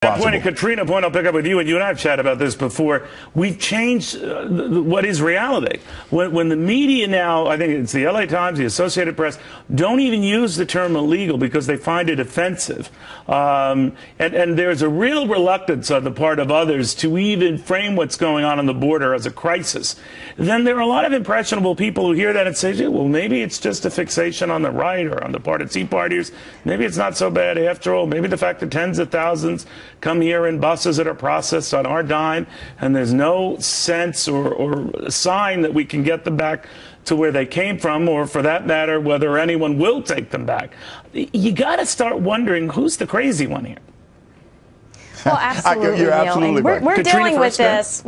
responsible. That point, Katrina, point I'll pick up with you, and you and I have chatted about this before. We've changed what is reality. When the media now, I think it's the LA Times, the Associated Press, don't even use the term illegal because they find it offensive. And there's a real reluctance on the part of others to even frame what's going on the border as a crisis. Then there are a lot of impressionable people who hear that and say, well, maybe it's just a fixation on the right or on the part of Tea Partiers. Maybe it's not so bad after all. Maybe the fact that tens of thousands come here in buses that are processed on our dime and there's no sense or sign that we can get them back to where they came from, or for that matter, whether anyone will take them back. You got to start wondering who's the crazy one here. Well, absolutely, You're absolutely right. We're Katrina, dealing with this.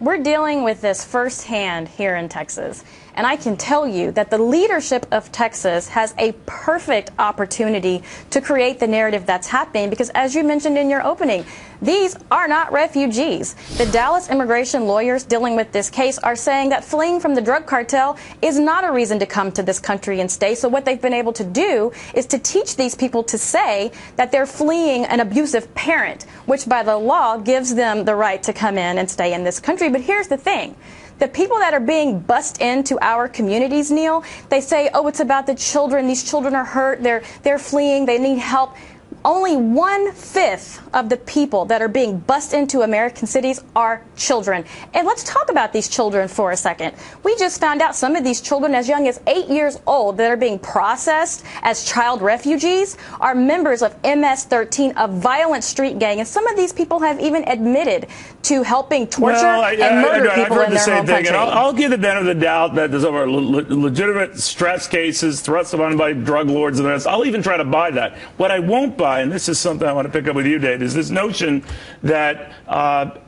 We're dealing with this firsthand here in Texas. And I can tell you that the leadership of Texas has a perfect opportunity to create the narrative that's happening because, as you mentioned in your opening, these are not refugees. The Dallas immigration lawyers dealing with this case are saying that fleeing from the drug cartel is not a reason to come to this country and stay. So what they've been able to do is to teach these people to say that they're fleeing an abusive parent, which by the law gives them the right to come in and stay in this country. But here's the thing. The people that are being bussed into our communities, Neil, they say, oh, it's about the children. These children are hurt. They're fleeing. They need help. Only 1/5 of the people that are being bussed into American cities are children. And let's talk about these children for a second. We just found out some of these children as young as 8 years old that are being processed as child refugees are members of MS-13, a violent street gang. And some of these people have even admitted to helping torture and murder people in their home country. And I'll give the benefit of the doubt that there's over legitimate stress cases, threats upon by drug lords and the rest. I'll even try to buy that. What I won't buy, and this is something I want to pick up with you, Dave, is this notion that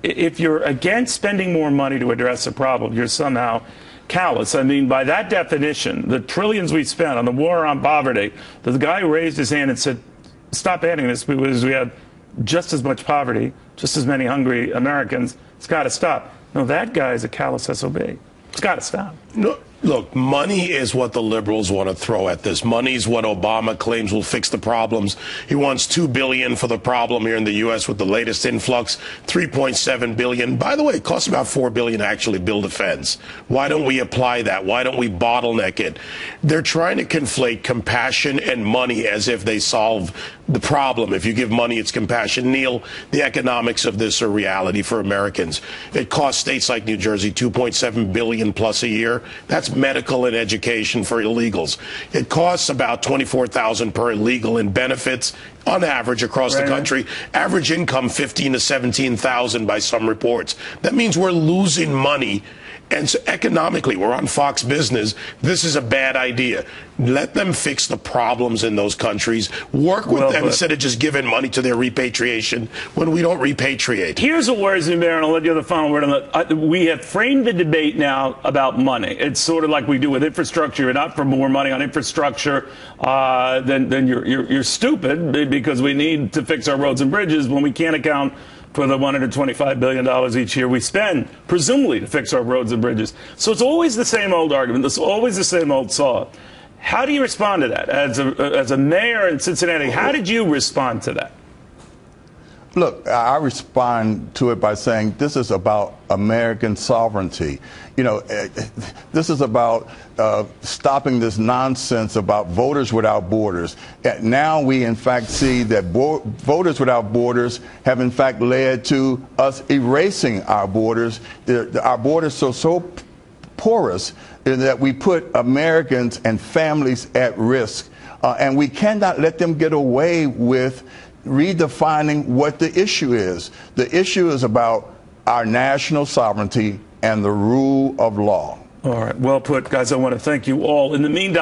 if you're against spending more money to address a problem, you're somehow callous. I mean, by that definition, the trillions we spent on the war on poverty, the guy who raised his hand and said, stop adding this because we have just as much poverty, just as many hungry Americans, it's got to stop. No, that guy is a callous SOB. It's got to stop. No. Look, money is what the liberals want to throw at this. Money is what Obama claims will fix the problems. He wants $2 billion for the problem here in the U.S. with the latest influx, $3.7 billion. By the way, it costs about $4 billion to actually build a fence. Why don't we apply that? Why don't we bottleneck it? They're trying to conflate compassion and money as if they solve the problem. If you give money, it's compassion. Neil, the economics of this are reality for Americans. It costs states like New Jersey $2.7 billion plus a year. That's medical and education for illegals. It costs about $24,000 per illegal in benefits on average across the country. Average income $15,000 to $17,000 by some reports. That means we're losing money. And so economically, we're on Fox Business. This is a bad idea. Let them fix the problems in those countries. Work with them instead of just giving money to their repatriation when we don't repatriate. Here's what worries me, Mayor, and I'll let you have the final word on that. We have framed the debate now about money. It's sort of like we do with infrastructure. You're not for more money on infrastructure, then you're stupid because we need to fix our roads and bridges when we can't account for the $125 billion each year we spend, presumably, to fix our roads and bridges. So it's always the same old argument. It's always the same old saw. How do you respond to that? As a mayor in Cincinnati, how did you respond to that? Look, I respond to it by saying this is about American sovereignty. You know, this is about stopping this nonsense about voters without borders. Now we, in fact, see that voters without borders have, in fact, led to us erasing our borders. Our borders are so porous that we put Americans and families at risk. And we cannot let them get away with redefining what the issue is. The issue is about our national sovereignty and the rule of law. All right. Well put, guys. I want to thank you all. In the meantime,